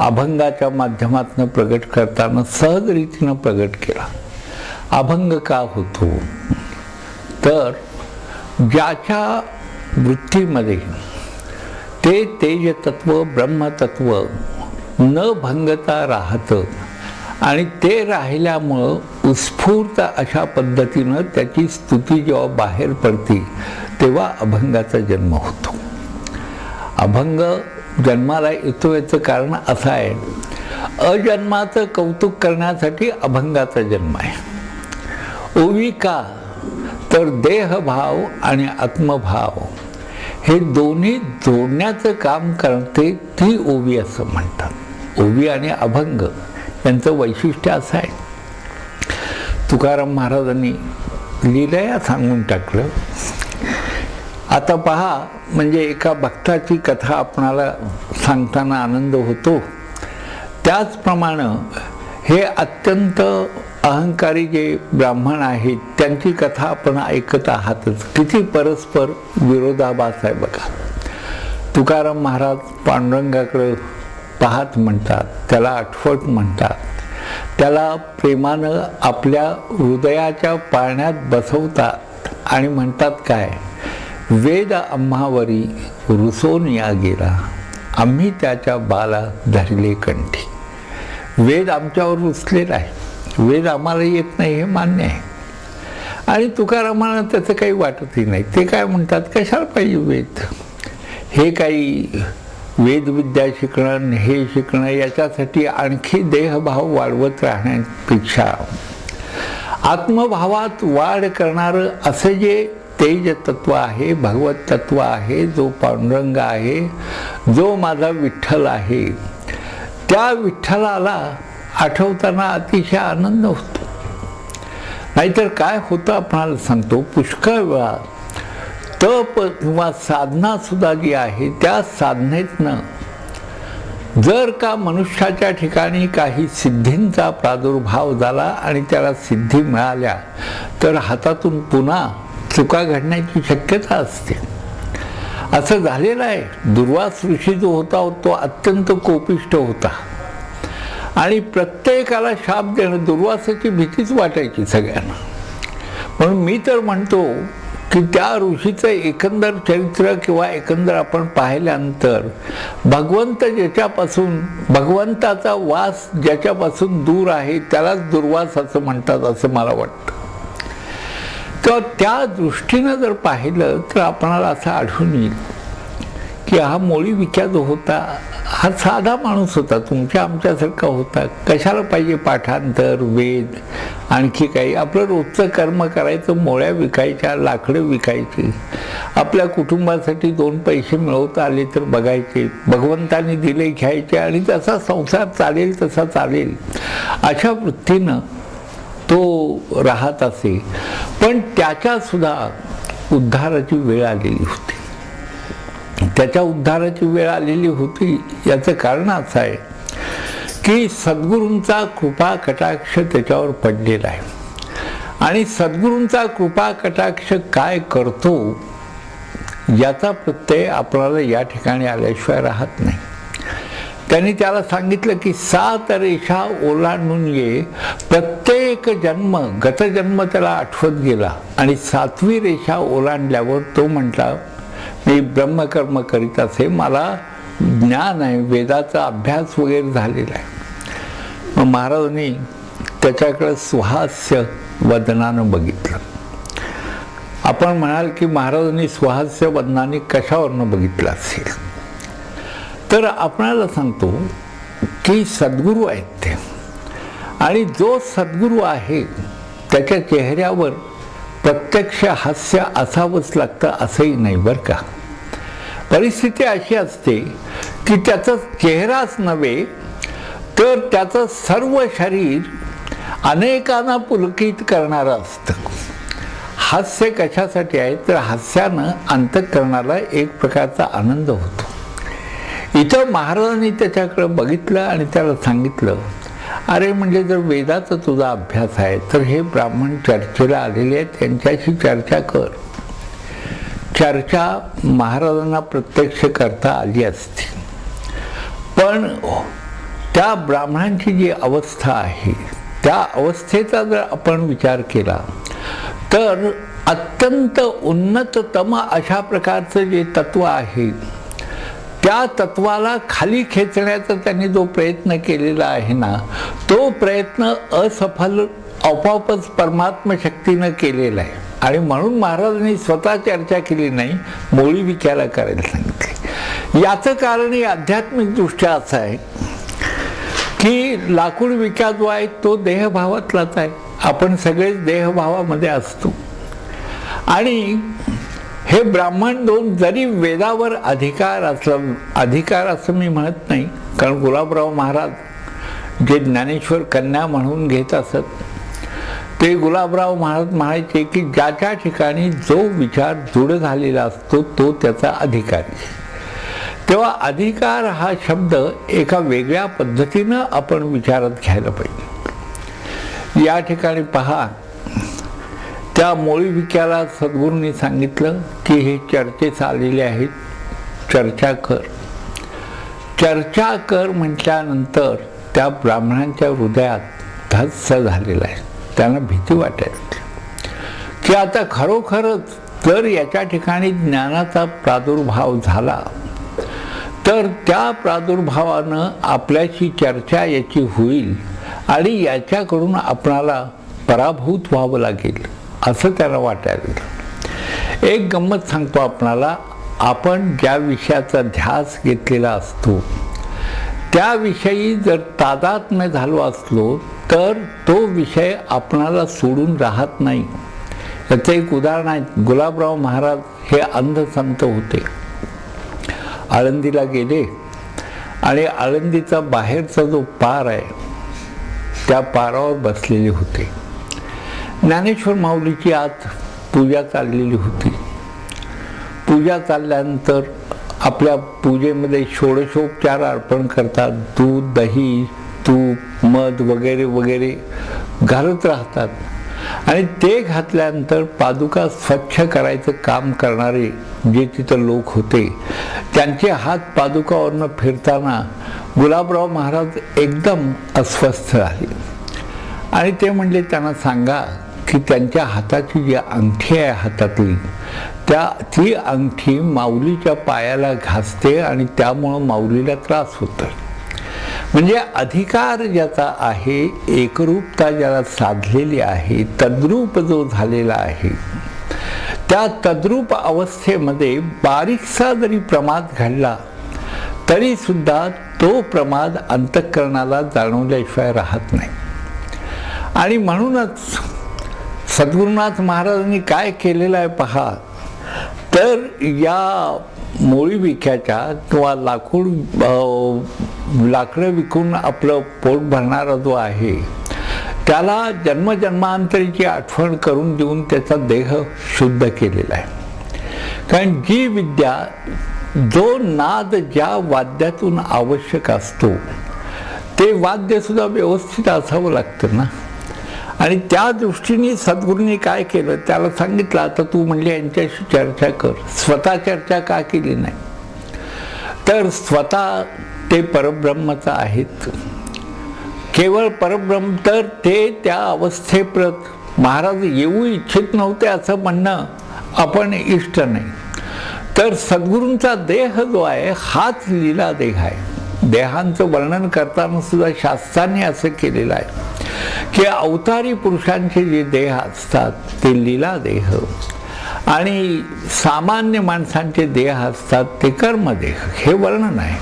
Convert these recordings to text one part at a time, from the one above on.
अभंगाच्या माध्यमातून प्रगट करताना सहज रीतीनं प्रगट केला. अभंग का होतो तर ज्याच्या वृत्तीमध्ये ते तेजतत्व ब्रह्मतत्व न भंगता राहतं आणि ते राहिल्यामुळं उत्स्फूर्त अशा पद्धतीनं त्याची स्तुती जेव्हा बाहेर पडते तेव्हा अभंगाचा जन्म होतो. अभंग जन्माला येतो याचं कारण असं आहे, अजन्माचं कौतुक करण्यासाठी अभंगाचा जन्म आहे. ओवी का तर देहभाव आणि आत्मभाव हे दोन्ही जोडण्याचं काम करते ती ओवी असं म्हणतात. ओवी आणि अभंग यांचं वैशिष्ट्य असं आहे. तुकाराम महाराजांनी लीलया सांगून टाकलं. आता पहा, म्हणजे एका भक्ताची कथा आपणाला सांगताना आनंद होतो, त्याचप्रमाणे हे अत्यंत अहंकारी जे ब्राह्मण आहेत त्यांची कथा आपण ऐकत आहातच. किती परस्पर विरोधाभास आहे बघा. तुकाराम महाराज पांडुरंगाकडे पाहत म्हणतात, त्याला आठवत म्हणतात, त्याला प्रेमानं आपल्या हृदयाच्या पाळण्यात बसवतात आणि म्हणतात काय, वेद आम्हावरी रुसून या गेला, आम्ही त्याच्या बाला धरले कंठी. वेद आमच्यावर रुसलेला आहे, वेद आम्हाला येत नाही हे मान्य आहे. आणि तुकारामांना त्याचं काही वाटतही नाही. ते काय म्हणतात, कशाला पाहिजे वेद, हे काही वेदविद्या शिकणं हे शिकणं याच्यासाठी आणखी देहभाव वाढवत राहण्यापेक्षा आत्मभावात वाढ करणारं असं जे तेज तत्व आहे, भगवत तत्व आहे, जो पांडुरंग आहे, जो माझा विठ्ठल आहे, त्या विठ्ठलाला आठवताना अतिशय आनंद होतो. नाहीतर काय होतं आपणाला सांगतो, पुष्कळ वेळा तप किंवा साधना सुद्धा जी आहे त्या साधनेतनं जर का मनुष्याच्या ठिकाणी काही सिद्धींचा प्रादुर्भाव झाला आणि त्याला सिद्धी मिळाल्या तर हातातून पुन्हा चुका घडण्याची शक्यता असते. असं झालेलं आहे. दुर्वास ऋषी जो होता तो अत्यंत कोपिष्ट होता आणि प्रत्येकाला शाप देणं, दुर्वासाची भीतीच वाटायची सगळ्यांना. म्हणून मी तर म्हणतो की त्या ऋषीचं एकंदर चरित्र किंवा एकंदर आपण पाहिल्यानंतर भगवंत ज्याच्यापासून, भगवंताचा वास ज्याच्यापासून दूर आहे त्यालाच दुर्वास असं म्हणतात असं मला वाटतं. तर त्या दृष्टीनं जर पाहिलं तर आपणाला असं आढळून येईल की हा मोळी विक्या जो होता हा साधा माणूस होता, तुमच्या आमच्यासारखा होता. कशाला पाहिजे पाठांतर, वेद, आणखी काही. आपलं रोजचं कर्म करायचं, मोळ्या विकायच्या, लाकडं विकायची, आपल्या कुटुंबासाठी 2 पैसे मिळवता आले तर बघायचे, भगवंताने दिले घ्यायचे आणि तसा संसार चालेल तसा चालेल अशा वृत्तीनं तो राहत असे. पण त्याच्यासुद्धा उद्धाराची वेळ आलेली होती. त्याच्या उद्धाराची वेळ आलेली होती याचं कारण असं आहे की सद्गुरूंचा कृपा कटाक्ष त्याच्यावर पडलेला आहे. आणि सद्गुरूंचा कृपा कटाक्ष काय करतो याचा प्रत्यय आपल्याला या ठिकाणी आल्याशिवाय राहत नाही. त्यांनी त्याला सांगितलं की 7 रेषा ओलांडून ये. प्रत्येक जन्म, गतजन्म त्याला आठवत गेला आणि 7वी रेषा ओलांडल्यावर तो म्हटला, मी ब्रह्मकर्म करीत असे, मला ज्ञान आहे, वेदाचा अभ्यास वगैरे झालेला आहे. मग महाराजांनी त्याच्याकडे सुहास्य वदनानं बघितलं. आपण म्हणाल की महाराजांनी सुहास्य वदनाने कशावरनं बघितलं असेल, तर आपणाला सांगतो की सद्गुरू आहेत ते. आणि जो सद्गुरू आहे त्याच्या चेहऱ्यावर प्रत्यक्ष हास्य असावंच लागतं असंही नाही बरं का. परिस्थिती अशी असते की त्याचा चेहराच नव्हे तर त्याचं सर्व शरीर अनेकांना पुलकित करणारं असतं. हास्य कशासाठी आहे तर हास्यानं अंतःकरणाला एक प्रकारचा आनंद होतो. इथं महाराजांनी त्याच्याकडे बघितलं आणि त्याला सांगितलं, अरे म्हणजे जर वेदाचा तुझा अभ्यास आहे तर हे ब्राह्मण चर्चेला आलेले आहेत, त्यांच्याशी चर्चा कर. चर्चा महाराजांना प्रत्यक्ष करता आली असती, पण त्या ब्राह्मणांची जी अवस्था आहे त्या अवस्थेचा जर आपण विचार केला तर अत्यंत उन्नततम अशा प्रकारचं जे तत्व आहे त्या तत्वाला खाली खेचण्याचा त्यांनी जो प्रयत्न केलेला आहे ना, तो प्रयत्न असफल आपोआपच परमात्म शक्तीनं केलेला आहे. आणि म्हणून महाराजांनी स्वतः चर्चा केली नाही, मोळी विक्याला करायला सांगितले. याचं कारणही आध्यात्मिक दृष्ट्या असं आहे की लाकूड विक्या जो आहे तो देहभावातलाच आहे. आपण सगळेच देहभावामध्ये असतो. आणि हे ब्राह्मण दोन जरी वेदावर अधिकार असं मी म्हणत नाही, कारण गुलाबराव महाराज जे ज्ञानेश्वर कन्या म्हणून घेत असत ते गुलाबराव महाराज म्हणायचे की ज्याच्या ठिकाणी जो विचार दृढ झालेला असतो तो त्याचा अधिकारी. तेव्हा अधिकार हा शब्द एका वेगळ्या पद्धतीनं आपण विचारात घ्यायला पाहिजे. या ठिकाणी पहा, त्या मोळी विक्याला सद्गुरूंनी सांगितलं की हे चर्चेस आलेले आहेत, चर्चा कर. चर्चा कर म्हटल्यानंतर त्या ब्राह्मणांच्या हृदयात धस्स झालेला आहे. त्यांना भीती वाटायची की आता खरोखरच जर याच्या ठिकाणी ज्ञानाचा प्रादुर्भाव झाला तर त्या प्रादुर्भावानं आपल्याशी चर्चा याची होईल आणि याच्याकडून आपणाला पराभूत व्हावं लागेल असं त्याला वाटायला. एक गंमत सांगतो आपणाला. आपण ज्या विषयाचा ध्यास घेतलेला असतो त्याविषयी जर तादात्म्य झालो असलो तर तो विषय आपणाला सोडून राहत नाही. याचं एक उदाहरण आहे. गुलाबराव महाराज हे अंध संत होते. आळंदीला गेले आणि आळंदीचा बाहेरचा जो पार आहे त्या पारावर बसलेले होते. ज्ञानेश्वर माऊलीची आत पूजा चाललेली होती. पूजा चालल्यानंतर आपल्या पूजेमध्ये षोडशोपचार अर्पण करतात. दूध, दही, तूप, मध वगैरे वगैरे घालत राहतात. आणि ते घातल्यानंतर पादुका स्वच्छ करायचं काम करणारे जे तिथं लोक होते त्यांचे हात पादुकावरनं फिरताना गुलाबराव महाराज एकदम अस्वस्थ झाले. आणि ते म्हणले त्यांना सांगा की त्यांच्या हाताची जी अंगठी आहे हातातली ती अंगठी माऊलीच्या पायाला घासते आणि त्यामुळं माऊलीला त्रास होतो. म्हणजे अधिकार ज्याचा आहे, एकरूपता ज्याला साधलेली आहे, तद्रूप जो झालेला आहे, त्या तद्रूप अवस्थेमध्ये बारीकसा जरी प्रमाद घडला तरी सुद्धा तो प्रमाद अंतःकरणाला जाणवल्याशिवाय राहत नाही. आणि म्हणूनच सद्गुरुनाथ महाराजांनी काय केलेलं आहे पहा, तर या मोळी विक्याच्या किंवा लाकडं विकून आपलं पोट भरणारा जो आहे त्याला जन्मजन्मांतरीची आठवण करून देऊन त्याचा देह शुद्ध केलेला आहे. कारण जी विद्या, जो नाद ज्या वाद्यातून आवश्यक असतो ते वाद्य सुद्धा व्यवस्थित असावं लागतं ना. आणि त्या दृष्टीने सद्गुरूंनी काय केलं, त्याला सांगितलं आता तू म्हणले यांच्याशी चर्चा कर. स्वतः चर्चा का केली नाही, तर स्वतः ते परब्रह्मच आहेत, केवळ परब्रह्म. तर ते त्या अवस्थेप्रत महाराज येऊ इच्छित नव्हते असं म्हणणं आपण इष्ट नाही. तर सद्गुरूंचा देह जो आहे हाच लीला देह आहे. देहांचं वर्णन करताना सुद्धा शास्त्रांनी असं केलेलं आहे की अवतारी पुरुषांचे जे देह असतात ते लीला देह आणि सामान्य माणसांचे देह असतात ते कर्मदेह, हे वर्णन आहे.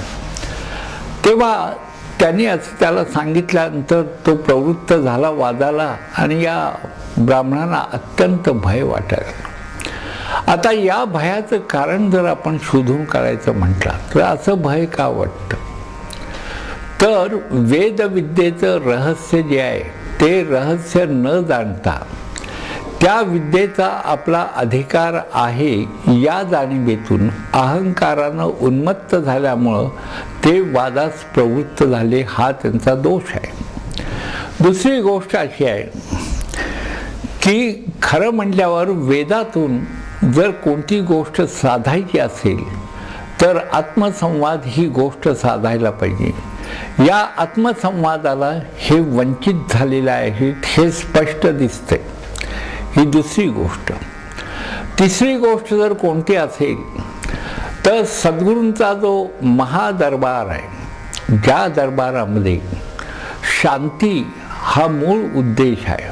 तेव्हा त्यांनी असं त्याला सांगितल्यानंतर तो प्रवृत्त झाला वादाला आणि या ब्राह्मणांना अत्यंत भय वाटायला. आता या भयाचं कारण जर आपण शोधून काढायचं म्हटलं तर असं भय का वाटतं, तर वेदविद्येचं रहस्य जे आहे ते रहस्य न जाणता त्या विद्येचा आपला अधिकार आहे या जाणीवेतून अहंकारानं उन्मत्त झाल्यामुळं ते वादास प्रवृत्त झाले, हा त्यांचा दोष आहे. दुसरी गोष्ट अशी आहे की खरं म्हटल्यावर वेदातून जर कोणती गोष्ट साधायची असेल तर आत्मसंवाद ही गोष्ट साधायला पाहिजे. या आत्मसंवादाला हे वंचित झालेलं आहे हे स्पष्ट दिसते. ही दुसरी गोष्ट. तिसरी गोष्ट जर कोणती असेल तर सद्गुरूंचा जो महादरबार आहे, ज्या दरबारामध्ये शांती हा मूळ उद्देश आहे,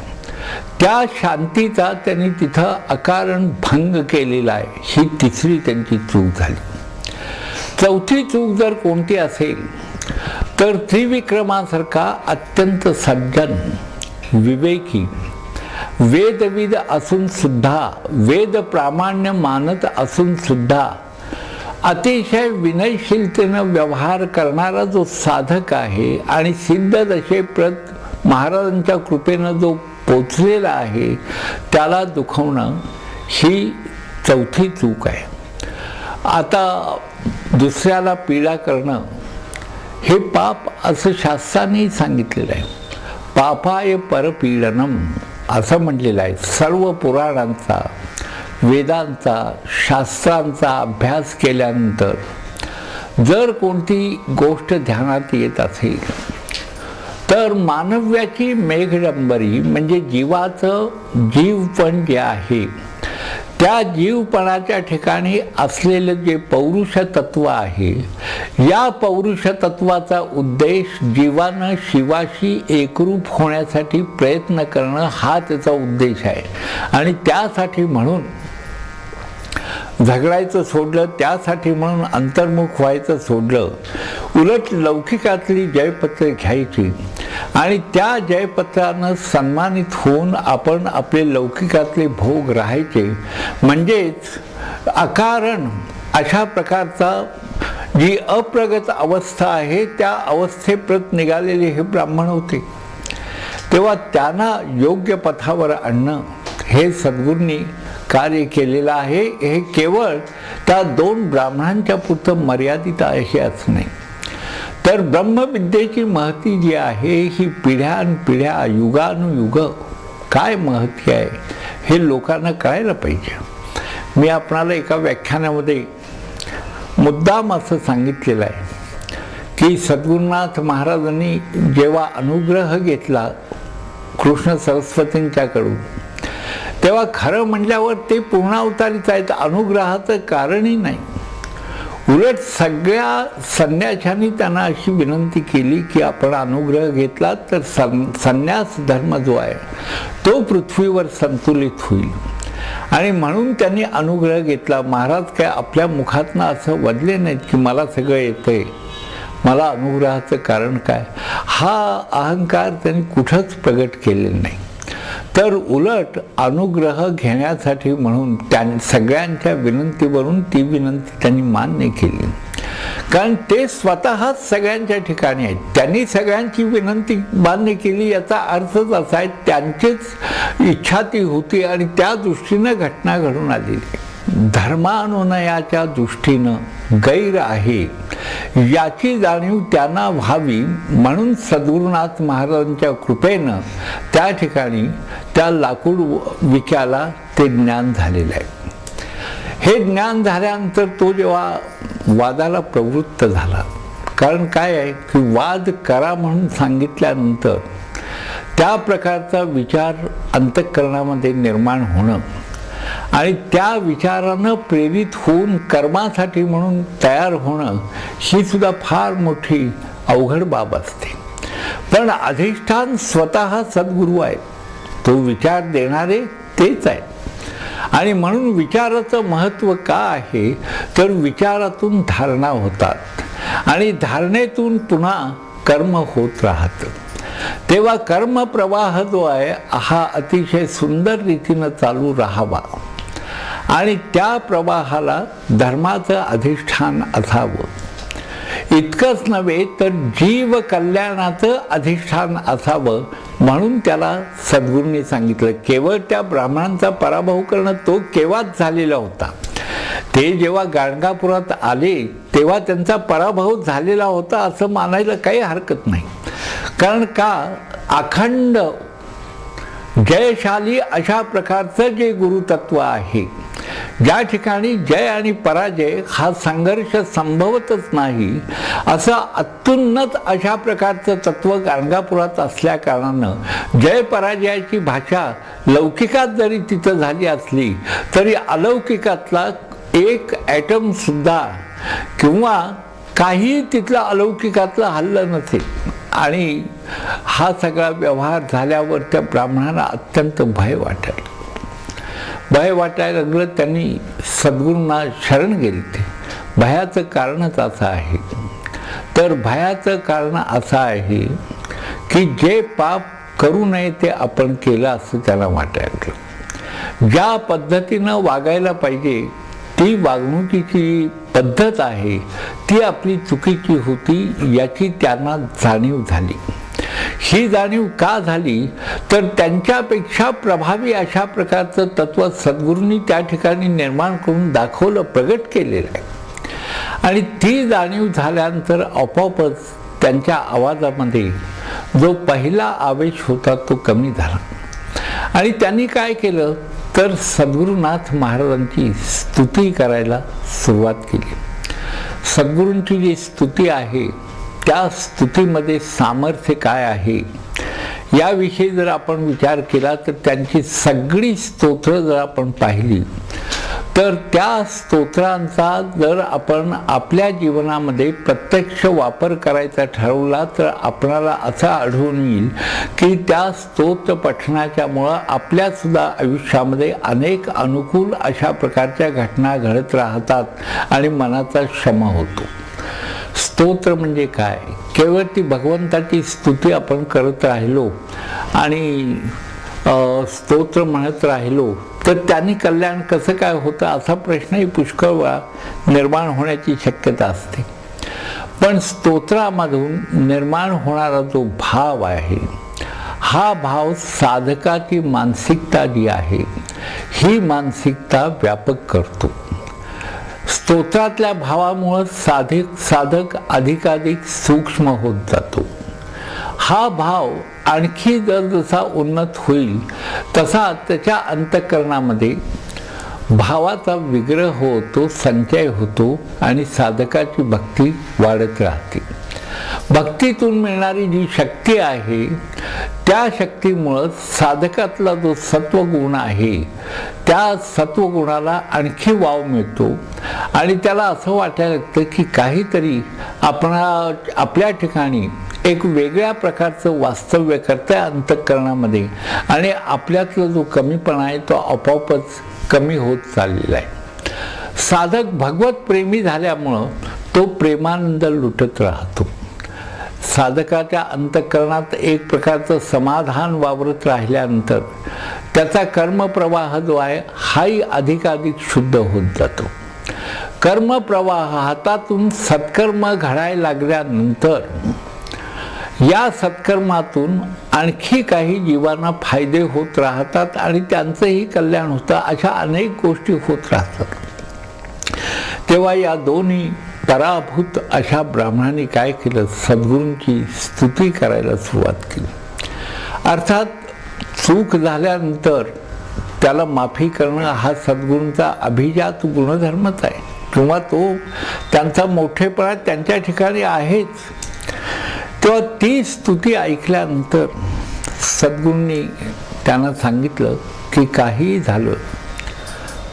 त्या शांतीचा त्यांनी तिथं अकारण भंग केलेला आहे. ही तिसरी त्यांची चूक झाली. चौथी चूक जर कोणती असेल तर त्रिविक्रमासारखा अत्यंत सज्जन, विवेकी, वेदविद असून सुद्धा, वेद प्रामाण्य मानत असून सुद्धा अतिशय विनयशीलतेनं व्यवहार करणारा जो साधक आहे आणि सिद्ध दशेप्रत महाराजांच्या कृपेनं जो पोचलेला आहे, त्याला दुखवणं ही चौथी चूक आहे. आता दुसऱ्याला पीडा करणं हे पाप असं शास्त्रानेही सांगितलेलं आहे. पापाय परपीडनम असं म्हटलेलं आहे. सर्व पुराणांचा, वेदांचा, शास्त्रांचा अभ्यास केल्यानंतर जर कोणती गोष्ट ध्यानात येत असेल तर मानव्याची मेघडंबरी म्हणजे जीवाचं जीवपण जे आहे, त्या जीवपणाच्या ठिकाणी असलेलं जे पौरुष तत्व आहे, या पौरुष तत्वाचा उद्देश जीवानं शिवाशी एकरूप होण्यासाठी प्रयत्न करणं हा त्याचा उद्देश आहे. आणि त्यासाठी म्हणून झगडायचं सोडलं, त्यासाठी म्हणून अंतर्मुख व्हायचं सोडलं, उलट लौकिकातली जयपत्र घ्यायची आणि त्या जयपत्रानं सन्मानित होऊन आपण आपले लौकिकातले भोग राहायचे. म्हणजेच अकारण अशा प्रकारचा जी अप्रगत अवस्था आहे त्या अवस्थेप्रत निघालेले हे ब्राह्मण होते. तेव्हा त्यांना योग्य पथावर आणणं हे सद्गुरूंनी कार्य केलेलं आहे. हे केवळ त्या 2 ब्राह्मणांच्या पुरतं मर्यादित आहे असं नाही, तर ब्रह्मविद्येची महती जी आहे ही पिढ्यानपिढ्या, युगानुयुग काय महती आहे हे लोकांना कळायला पाहिजे. मी आपणाला एका व्याख्यानामध्ये मुद्दाम असं सांगितलेलं आहे की सद्गुरुनाथ महाराजांनी जेव्हा अनुग्रह घेतला कृष्ण सरस्वतींच्याकडून, तेव्हा खरं म्हटल्यावर ते पूर्णावतारीच आहेत, अनुग्रहाचं कारणही नाही. उलट सगळ्या संन्याशांनी त्यांना अशी विनंती केली की आपण अनुग्रह घेतला तर संन्यास धर्म जो आहे तो पृथ्वीवर संतुलित होईल. आणि म्हणून त्यांनी अनुग्रह घेतला. महाराज काय आपल्या मुखातनं असं वदले नाहीत की मला सगळं येतंय, मला अनुग्रहाचं कारण काय, हा अहंकार त्यांनी कुठंच प्रगट केलेला नाही. तर उलट अनुग्रह घेण्यासाठी म्हणून सगळ्यांच्या विनंतीवरून ती विनंती त्यांनी मान्य केली. कारण ते स्वतःच सगळ्यांच्या ठिकाणी आहेत, त्यांनी सगळ्यांची विनंती मान्य केली याचा अर्थच असा आहे त्यांचीच इच्छा ती होती आणि त्या दृष्टीनं घटना घडून आलेली. धर्मानुनयाच्या दृष्टीनं गैर आहे याची जाणीव त्यांना व्हावी म्हणून सद्गुरुनाथ महाराजांच्या कृपेनं त्या ठिकाणी त्या लाकूड विक्याला ते ज्ञान झालेलं आहे. हे ज्ञान झाल्यानंतर तो जेव्हा वादाला प्रवृत्त झाला, कारण काय आहे की वाद करा म्हणून सांगितल्यानंतर त्या प्रकारचा विचार अंतःकरणामध्ये निर्माण होणं आणि त्या विचारानं प्रेरित होऊन कर्मासाठी म्हणून तयार होणं ही सुद्धा फार मोठी अवघड बाब असते. पण अधिष्ठान स्वतः सद्गुरू आहे, तो विचार देणारे तेच आहेत. आणि म्हणून विचाराचं महत्त्व का आहे तर विचारातून धारणा होतात आणि धारणेतून पुन्हा कर्म होत राहतं. तेव्हा कर्मप्रवाह जो आहे हा अतिशय सुंदर रीतीनं चालू राहावा आणि त्या प्रवाहाला धर्माचं अधिष्ठान असावं. इतकंच नव्हे तर जीव कल्याणाचं अधिष्ठान असावं म्हणून त्याला सद्गुरूंनी सांगितलं. केवळ त्या ब्राह्मणांचा पराभव करणं तो केव्हाच झालेला होता. ते जेव्हा गाणगापुरात आले तेव्हा त्यांचा पराभव झालेला होता असं मानायला काही हरकत नाही. कारण का अखंड जयशाली अशा प्रकारचं जे गुरुतत्व आहे ज्या ठिकाणी जय आणि पराजय हा संघर्ष संभवतच नाही, असं अत्युन्नत अशा प्रकारचं तत्व गाणगापुरात असल्या कारणानं जय पराजयाची भाषा लौकिकात जरी तिथं झाली असली तरी अलौकिकातला एक ॲटम सुद्धा किंवा काही तिथलं अलौकिकातलं हल्लं नसेल. आणि हा सगळा व्यवहार झाल्यावर त्या ब्राह्मणाला अत्यंत भय वाटायला लागलं. त्यांनी सद्गुरूंना शरण गेली. ते भयाचं कारणच असं आहे. तर भयाचं कारण असं आहे की जे पाप करू नये ते आपण केलं असं त्याला वाटायला लागलं. ज्या पद्धतीनं वागायला पाहिजे ती वागणुकीची पद्धत आहे ती आपली चुकीची होती याची त्यांना जाणीव झाली. ही जाणीव का झाली तर त्यांच्यापेक्षा प्रभावी अशा प्रकारचं तत्व सद्गुरूंनी त्या ठिकाणी निर्माण करून दाखवलं, प्रगट केलेलं आहे. आणि ती जाणीव झाल्यानंतर आपोआपच त्यांच्या आवाजामध्ये जो पहिला आवेश होता तो कमी झाला. आणि त्यांनी काय केलं तर सद्गुरुनाथ महाराजांची स्तुती करायला सुरुवात केली. सद्गुरूंची जी स्तुती आहे त्या स्तुतीमध्ये सामर्थ्य काय आहे याविषयी जर आपण विचार केला तर त्यांची सगळी स्तोत्र जर आपण पाहिली तर त्या स्तोत्रांचा जर आपण आपल्या जीवनामध्ये प्रत्यक्ष वापर करायचा ठरवला तर आपणाला असं आढळून येईल की त्या स्तोत्र पठणाच्यामुळं आपल्यासुद्धा आयुष्यामध्ये अनेक अनुकूल अशा प्रकारच्या घटना घडत राहतात आणि मनाचा शम होतो. स्तोत्र म्हणजे काय? केवळ ती भगवंताची स्तुती आपण करत राहिलो आणि स्तोत्र म्हणत राहिलो तर त्यांनी कल्याण कसं काय होतं असा प्रश्नही पुष्कळ वेळा निर्माण होण्याची शक्यता असते. पण स्तोत्रामधून निर्माण होणारा जो भाव आहे हा भाव साधकाची मानसिकता जी आहे ही मानसिकता व्यापक करतो. स्तोत्रातल्या भावामुळं साधक अधिकाधिक सूक्ष्म होत जातो. हा भाव आणखी जसा उन्नत होईल तसा त्याच्या अंतःकरणामध्ये भावाचा विग्रह होतो, संचय होतो आणि साधकाची भक्ती वाढत राहते. भक्तीतून मिळणारी जी शक्ती आहे त्या शक्तीमुळं साधकातला जो सत्वगुण आहे त्या सत्वगुणाला आणखी वाव मिळतो आणि त्याला असं वाटायला लागतं की काहीतरी आपल्या ठिकाणी एक वेगळ्या प्रकारचं वास्तव्य करतंय अंतःकरणामध्ये आणि आपल्यातला जो कमीपणा आहे तो आपोआपच कमी होत चाललेला आहे. साधक भगवत प्रेमी झाल्यामुळं तो प्रेमानंद लुटत राहतो. साधकाच्या अंतःकरणात एक प्रकारचं समाधान वावरत राहिल्यानंतर त्याचा कर्मप्रवाह जो आहे हाही अधिकाधिक शुद्ध होत जातो. कर्मप्रवाह हातातून सत्कर्म घडायला लागल्यानंतर या सत्कर्मातून आणखी काही जीवांना फायदे होत राहतात आणि त्यांचंही कल्याण होतं. अशा अनेक गोष्टी होत राहतात. तेव्हा या दोन्ही पराभूत अशा ब्राह्मणांनी काय केलं, सद्गुरूंची स्तुती करायला सुरुवात केली. अर्थात चूक झाल्यानंतर त्याला माफी करणं हा सद्गुरूंचा अभिजात गुणधर्मच आहे किंवा तो त्यांचा मोठेपणा त्यांच्या ठिकाणी आहेच. तेव्हा ती स्तुती ऐकल्यानंतर सद्गुरूंनी त्यांना सांगितलं की काहीही झालं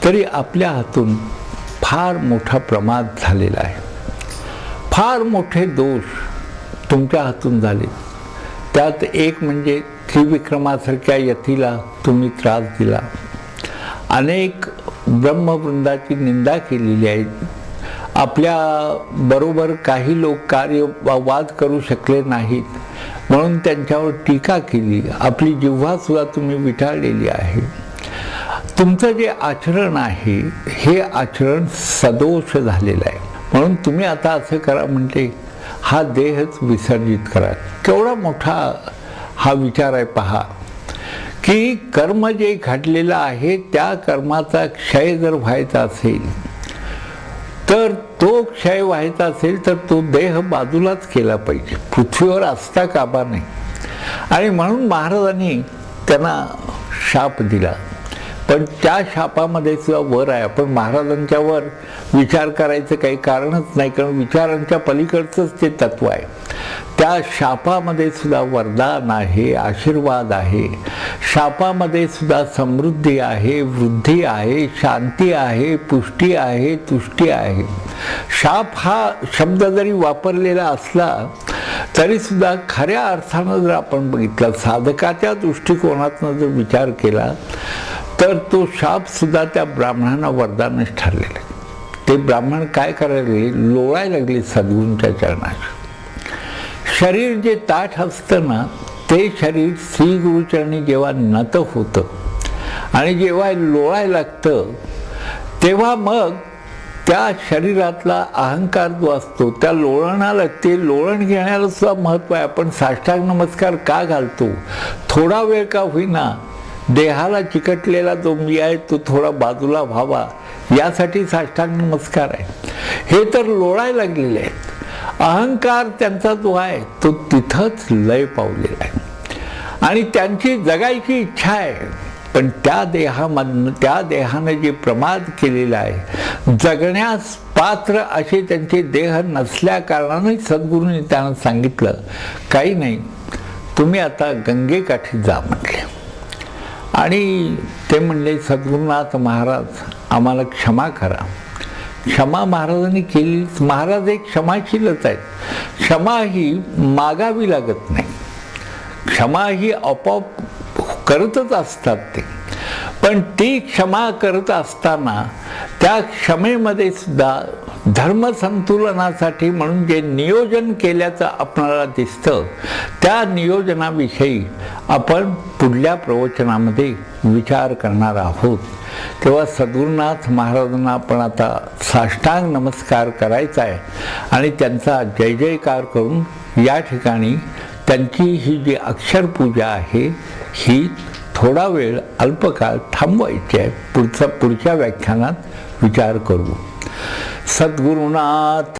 तरी आपल्या हातून फार मोठा प्रमाद झालेला आहे. फार मोठे दोष तुमच्या हातून झाले. त्यात एक म्हणजे त्रिविक्रमासारख्या यतीला तुम्ही त्रास दिला. अनेक ब्रह्मवृंदाची निंदा केलेली आहे. आपल्या बरोबर काही लोक वाद करू शकले नाहीत म्हणून त्यांच्यावर टीका केली. आपली जिव्हासुद्धा तुम्ही विटाळलेली आहे. तुमचं जे आचरण आहे हे आचरण सदोष झालेलं आहे. म्हणून तुम्ही आता असं करा म्हणजे हा देहच विसर्जित करा. केवढा मोठा हा विचार आहे पहा की कर्म जे घडलेलं आहे त्या कर्माचा क्षय जर व्हायचा असेल तर तो क्षय व्हायचा असेल तर तो देह बाजूलाच केला पाहिजे, पृथ्वीवर असता कामा नाही. आणि म्हणून महाराजांनी त्यांना शाप दिला पण त्या शापामध्ये सुद्धा वर आहे. आपण महाराजांच्या वर विचार करायचं काही कारणच नाही, कारण विचारांच्या पलीकडचंच ते तत्व आहे. त्या शापामध्ये सुद्धा वरदान आहे, आशीर्वाद आहे. शापामध्ये सुद्धा समृद्धी आहे, वृद्धी आहे, शांती आहे, पुष्टी आहे, तुष्टी आहे. शाप हा शब्द जरी वापरलेला असला तरी सुद्धा खऱ्या अर्थानं जर आपण बघितलं, साधकाच्या दृष्टिकोनातनं जर विचार केला तर तो शाप सुद्धा त्या ब्राह्मणांना वरदानच ठरलेलं आहे. ते ब्राह्मण काय करायला लागले, लोळायला लागले सद्गुरूंच्या चरणात. शरीर जे ताठ असतं ना, ते शरीर श्री गुरुचरणी जेव्हा नत होतं आणि जेव्हा लोळायला लागतं, तेव्हा मग त्या शरीरातला अहंकार जो असतो त्या लोळणाला, ते लोळण घेण्याला सुद्धा महत्त्व आहे. आपण साष्टांग नमस्कार का घालतो? थोडा वेळ का होईना देहाला चिकटलेला जो मी आहे तो थोडा बाजूला व्हावा, यासाठी साष्टांग नमस्कार आहे. हे तर लोळायला लागलेले आहेत. अहंकार त्यांचा जो आहे तो तिथंच लय पावलेला आहे आणि त्यांची जगायची इच्छा आहे. पण त्या देहानं जे प्रमाद केलेला आहे, जगण्यास पात्र असे त्यांचे देह नसल्या कारणाने सद्गुरूंनी त्यांना सांगितलं, काही नाही, तुम्ही आता गंगेकाठी जा म्हटले. आणि ते म्हणले, सद्गुरुनाथ महाराज आम्हाला क्षमा करा. क्षमा महाराजांनी केली. महाराज एक क्षमाशीलच आहेत. क्षमा ही मागावी लागत नाही, क्षमा ही आपोआप करतच असतात ते. पण ती क्षमा करत असताना त्या क्षमेमध्ये सुद्धा धर्मसंतुलनासाठी म्हणून जे नियोजन केल्याचं आपल्याला दिसतं, त्या नियोजनाविषयी आपण पुढल्या प्रवचनामध्ये विचार करणार आहोत. तेव्हा सद्गुरुनाथ महाराजांना आपण आता साष्टांग नमस्कार करायचा आहे आणि त्यांचा जय जयकार करून या ठिकाणी त्यांची ही जी अक्षरपूजा आहे ही थोडा वेळ अल्पकाळ थांबवायची आहे. पुढच्या व्याख्यानात विचार करू. सद्गुरुनाथ